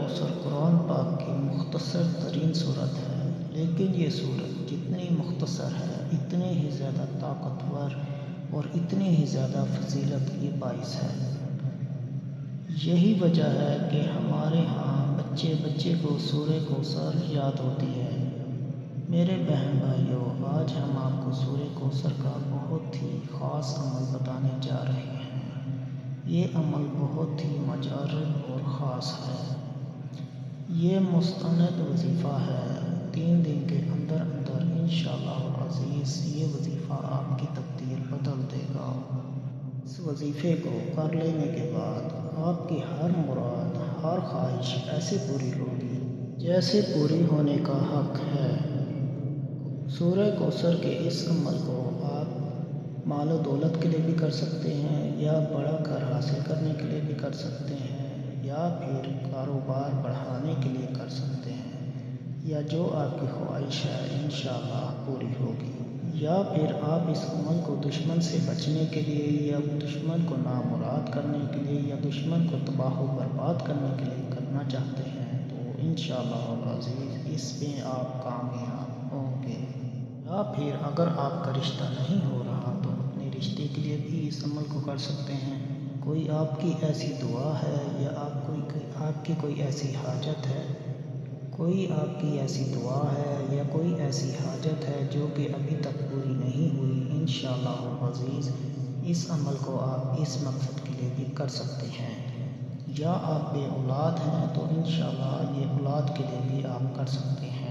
کوثر قرآن پاک کی مختصر ترین صورت ہے، لیکن یہ صورت جتنی مختصر ہے اتنی ہی زیادہ طاقتور اور اتنی ہی زیادہ فضیلت کی باعث ہے۔ یہی وجہ ہے کہ ہمارے ہاں بچے بچے کو سورہ کوثر یاد ہوتی ہے۔ میرے بہن بھائیوں، آج ہم آپ کو سورہ کوثر کا بہت ہی خاص عمل بتانے جا رہے ہیں۔ یہ عمل بہت ہی مجرب اور خاص ہے۔ یہ مستند وظیفہ ہے۔ 3 دن کے اندر اندر انشاءاللہ العزیز یہ وظیفہ آپ کی تقدیر بدل دے گا۔ اس وظیفے کو کر لینے کے بعد آپ کی ہر مراد، ہر خواہش ایسے پوری ہوگی جیسے پوری ہونے کا حق ہے۔ سورہ کوثر کے اس عمل کو آپ مال و دولت کے لیے بھی کر سکتے ہیں، یا بڑا گھر حاصل کرنے کے لیے بھی کر سکتے ہیں، یا پھر کاروبار بڑھانے کے لیے کر سکتے ہیں، یا جو آپ کی خواہش ہے انشاءاللہ پوری ہوگی۔ یا پھر آپ اس عمل کو دشمن سے بچنے کے لیے، یا دشمن کو نامراد کرنے کے لیے، یا دشمن کو تباہ و برباد کرنے کے لیے کرنا چاہتے ہیں تو انشاءاللہ العزیز اس میں آپ کامیاب ہوں گے۔ یا پھر اگر آپ کا رشتہ نہیں ہو رہا تو اپنے رشتے کے لیے بھی اس عمل کو کر سکتے ہیں۔ کوئی آپ کی ایسی دعا ہے، یا آپ کی کوئی ایسی حاجت ہے، کوئی آپ کی ایسی دعا ہے یا کوئی ایسی حاجت ہے جو کہ ابھی تک پوری نہیں ہوئی، انشاءاللہ العزیز اس عمل کو آپ اس مقصد کے لیے بھی کر سکتے ہیں۔ یا آپ بے اولاد ہیں تو انشاءاللہ یہ اولاد کے لیے بھی آپ کر سکتے ہیں۔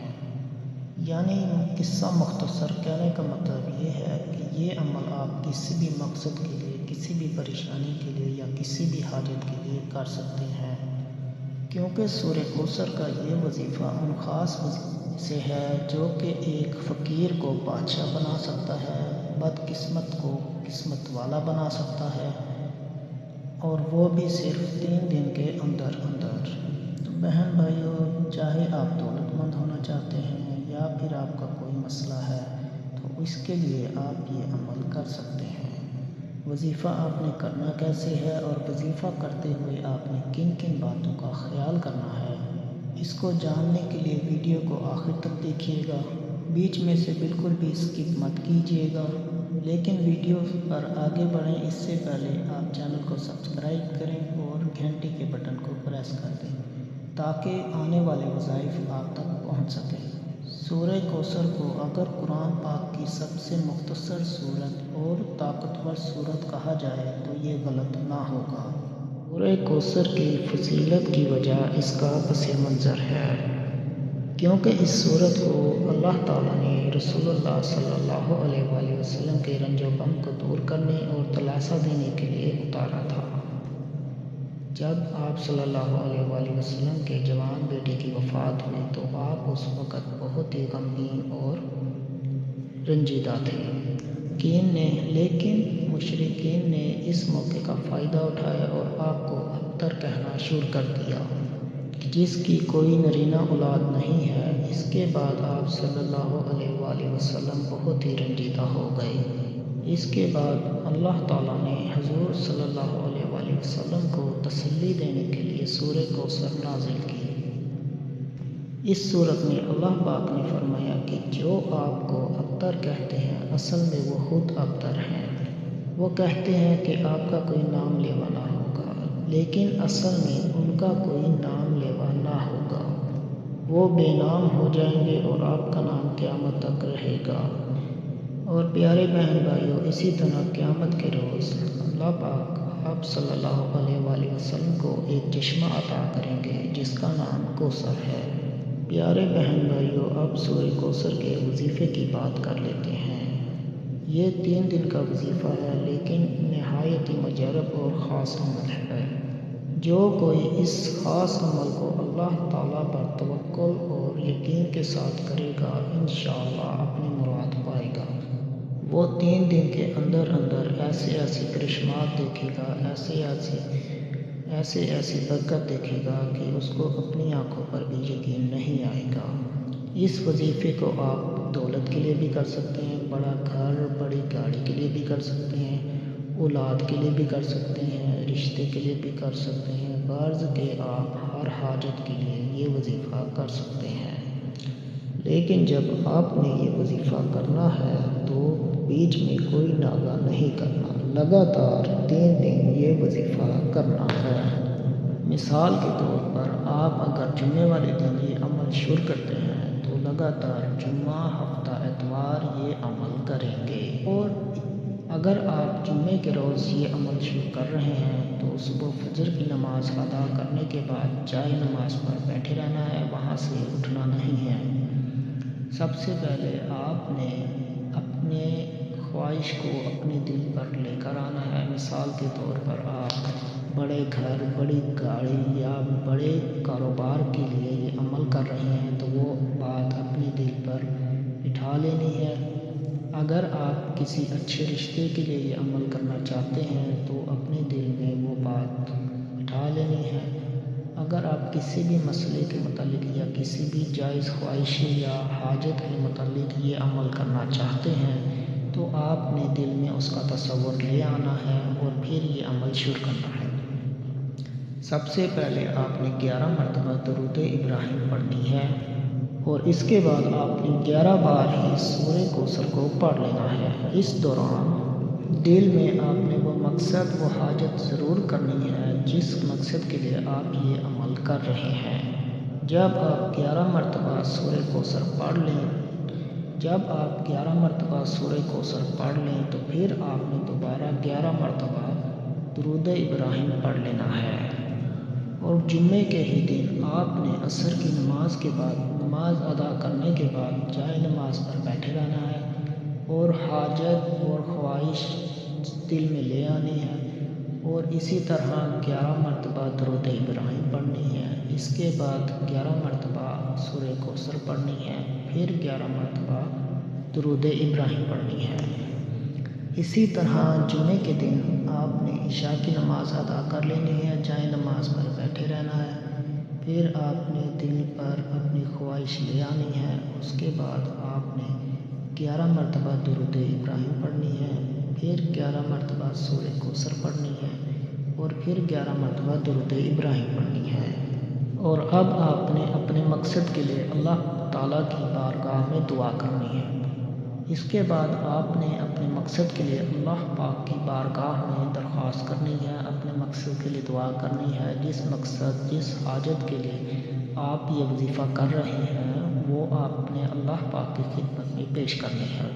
یعنی قصہ مختصر کہنے کا مطلب یہ ہے کہ یہ عمل آپ کسی بھی مقصد کے لیے، کسی بھی پریشانی کے لیے یا کسی بھی حاجت کے لیے کر سکتے ہیں، کیونکہ سورہ کوثر کا یہ وظیفہ ان خاص وظیفوں سے ہے جو کہ ایک فقیر کو بادشاہ بنا سکتا ہے، بدقسمت کو قسمت والا بنا سکتا ہے، اور وہ بھی صرف 3 دن کے اندر اندر۔ تو بہن بھائیوں، چاہے آپ دولت مند ہونا چاہتے ہیں یا پھر آپ کا کوئی مسئلہ ہے تو اس کے لیے آپ یہ عمل کر سکتے ہیں۔ وظیفہ آپ نے کرنا کیسے ہے اور وظیفہ کرتے ہوئے آپ نے کن کن باتوں کا خیال کرنا ہے، اس کو جاننے کے لیے ویڈیو کو آخر تک دیکھیے گا، بیچ میں سے بالکل بھی اسکپ مت کیجیے گا۔ لیکن ویڈیو پر آگے بڑھیں اس سے پہلے آپ چینل کو سبسکرائب کریں اور گھنٹی کے بٹن کو پریس کر دیں تاکہ آنے والے وظائف آپ تک پہنچ سکیں۔ سورہ کوثر کو اگر قرآن پاک کی سب سے مختصر صورت اور طاقتور صورت کہا جائے تو یہ غلط نہ ہوگا۔ سورہ کوثر کی فضیلت کی وجہ اس کا پس منظر ہے، کیونکہ اس صورت کو اللہ تعالیٰ نے رسول اللہ صلی اللہ علیہ وآلہ وسلم کے رنج و غم کو دور کرنے اور دلاسا دینے کے لیے اتارا تھا۔ جب آپ صلی اللہ علیہ وآلہ وسلم کے جوان بیٹے کی وفات ہوئی تو آپ اس وقت بہت ہی غمگین اور رنجیدہ تھے۔ لیکن مشرکین نے اس موقع کا فائدہ اٹھایا اور آپ کو ابتر کہنا شروع کر دیا کہ جس کی کوئی نرینہ اولاد نہیں ہے۔ اس کے بعد آپ صلی اللہ علیہ وآلہ وسلم بہت ہی رنجیدہ ہو گئے۔ اس کے بعد اللہ تعالیٰ نے حضور صلی اللہ علیہ وآلہ وسلم کو تسلی دینے کے لیے سورہ کوثر نازل کی۔ اس صورت میں اللہ پاک نے فرمایا کہ جو آپ کو ابتر کہتے ہیں اصل میں وہ خود ابتر ہیں۔ وہ کہتے ہیں کہ آپ کا کوئی نام لیوا نہ ہوگا، لیکن اصل میں ان کا کوئی نام لیوا نہ ہوگا۔ وہ بے نام ہو جائیں گے اور آپ کا نام قیامت تک رہے گا۔ اور پیارے بہن بھائیوں، اسی طرح قیامت کے روز اللہ پاک آپ صلی اللہ علیہ وآلہ وسلم کو ایک چشمہ عطا کریں گے جس کا نام کوثر ہے۔ پیارے بہن بھائیوں، اب سورہ کوثر کے وظیفے کی بات کر لیتے ہیں۔ یہ 3 دن کا وظیفہ ہے، لیکن نہایت ہی مجرب اور خاص عمل ہے۔ جو کوئی اس خاص عمل کو اللہ تعالیٰ پر توکل اور یقین کے ساتھ کرے گا انشاءاللہ اپنی مراد پائے گا۔ وہ 3 دن کے اندر اندر ایسی کرشمات دیکھے گا، ایسی برکت دیکھے گا کہ اس کو اپنی آنکھوں پر بھی یقین نہیں آئے گا۔ اس وظیفے کو آپ دولت کے لیے بھی کر سکتے ہیں، بڑا گھر، بڑی گاڑی کے لیے بھی کر سکتے ہیں، اولاد کے لیے بھی کر سکتے ہیں، رشتے کے لیے بھی کر سکتے ہیں، غرض کہ آپ ہر حاجت کے لیے یہ وظیفہ کر سکتے ہیں۔ لیکن جب آپ نے یہ وظیفہ کرنا ہے تو بیچ میں کوئی ناغہ نہیں کرنا، لگاتار 3 دن یہ وظیفہ کرنا ہے۔ مثال کے طور پر آپ اگر جمعے والے دن یہ عمل شروع کرتے ہیں تو لگاتار جمعہ، ہفتہ، اتوار یہ عمل کریں گے۔ اور اگر آپ جمعے کے روز یہ عمل شروع کر رہے ہیں تو صبح فجر کی نماز ادا کرنے کے بعد جائے نماز پر بیٹھے رہنا ہے، وہاں سے اٹھنا نہیں ہے۔ سب سے پہلے آپ نے اپنے خواہش کو اپنے دل پر لے کر آنا ہے۔ مثال کے طور پر آپ بڑے گھر، بڑی گاڑی یا بڑے کاروبار کے لیے یہ عمل کر رہے ہیں تو وہ بات اپنے دل پر بٹھا لینی ہے۔ اگر آپ کسی اچھے رشتے کے لیے یہ عمل کرنا چاہتے ہیں تو اپنے دل میں وہ بات بٹھا لینی ہے۔ اگر آپ کسی بھی مسئلے کے متعلق یا کسی بھی جائز خواہش یا حاجت کے متعلق یہ عمل کرنا چاہتے ہیں تو آپ نے دل میں اس کا تصور لے آنا ہے اور پھر یہ عمل شروع کرنا ہے۔ سب سے پہلے آپ نے 11 مرتبہ درود ابراہیم پڑھنی ہے اور اس کے بعد آپ نے 11 بار ہی سورہ کوثر کو پڑھ لینا ہے۔ اس دوران دل میں آپ نے وہ مقصد، وہ حاجت ضرور کرنی ہے جس مقصد کے لیے آپ یہ عمل کر رہے ہیں۔ جب آپ 11 مرتبہ سورہ کوثر پڑھ لیں تو پھر آپ نے دوبارہ 11 مرتبہ درود ابراہیم پڑھ لینا ہے۔ اور جمعے کے ہی دن آپ نے عصر کی نماز کے بعد، نماز ادا کرنے کے بعد جائے نماز پر بیٹھے رہنا ہے اور حاجت اور خواہش دل میں لے آنی ہے اور اسی طرح 11 مرتبہ درود ابراہیم پڑھنی ہے۔ اس کے بعد 11 مرتبہ سورہ کوثر پڑھنی ہے، پھر 11 مرتبہ درود ابراہیم پڑھنی ہے۔ اسی طرح جمعے کے دن آپ نے عشاء کی نماز ادا کر لینی ہے، جائے نماز پر بیٹھے رہنا ہے، پھر آپ نے دل پر اپنی خواہش لے آنی ہے۔ اس کے بعد آپ نے 11 مرتبہ درود ابراہیم پڑھنی ہے، پھر 11 مرتبہ سورہ کوثر پڑھنی ہے اور پھر 11 مرتبہ درود ابراہیم پڑھنی ہے۔ اور اب آپ نے اپنے مقصد کے لیے اللہ تعالیٰ کی بارگاہ میں دعا کرنی ہے۔ اس کے بعد آپ نے اپنے مقصد کے لیے اللہ پاک کی بارگاہ میں درخواست کرنی ہے، اپنے مقصد کے لیے دعا کرنی ہے۔ جس مقصد، جس حاجت کے لیے آپ یہ وظیفہ کر رہے ہیں وہ آپ نے اللہ پاک کی خدمت میں پیش کرنی ہے۔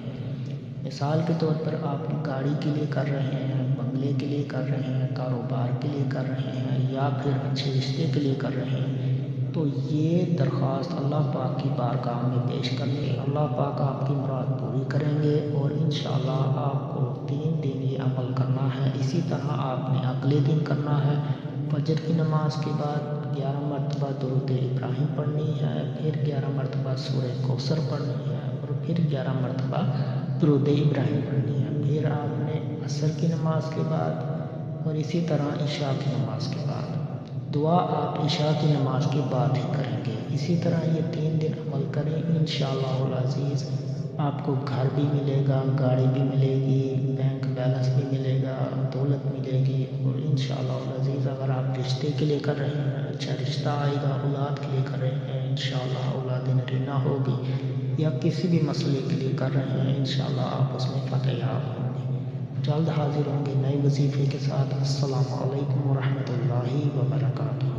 مثال کے طور پر آپ گاڑی کے لیے کر رہے ہیں، بنگلے کے لیے کر رہے ہیں، کاروبار کے لیے کر رہے ہیں یا پھر اچھے رشتے کے لیے کر رہے ہیں تو یہ درخواست اللہ پاک کی بارگاہ میں پیش کرنی ہے۔ اللہ پاک آپ کی مراد پوری کریں گے اور انشاءاللہ آپ کو 3 دن یہ عمل کرنا ہے۔ اسی طرح آپ نے اگلے دن کرنا ہے۔ فجر کی نماز کے بعد 11 مرتبہ درود ابراہیم پڑھنی ہے، پھر 11 مرتبہ سورہ کوثر پڑھنی ہے اور پھر 11 مرتبہ درود ابراہیم پڑھنی ہے۔ پھر آپ نے عصر کی نماز کے بعد اور اسی طرح عشاء کی نماز کے بعد، دعا آپ عشاء کی نماز کے بعد ہی کریں گے۔ اسی طرح یہ 3 دن عمل کریں، انشاءاللہ العزیز آپ کو گھر بھی ملے گا، گاڑی بھی ملے گی، بینک بیلنس بھی ملے گا، دولت ملے گی اور انشاءاللہ العزیز اگر آپ رشتے کے لیے کر رہے ہیں اچھا رشتہ آئے گا، اولاد کے لیے کر رہے ہیں انشاءاللہ اولاد نرینہ ہوگی، یا کسی بھی مسئلے کے لیے کر رہے ہیں انشاءاللہ آپ اس میں فتح یاب ہوں گے۔ جلد حاضر ہوں گے نئے وظیفے کے ساتھ۔ السلام علیکم ورحمۃ اللہ وبرکاتہ۔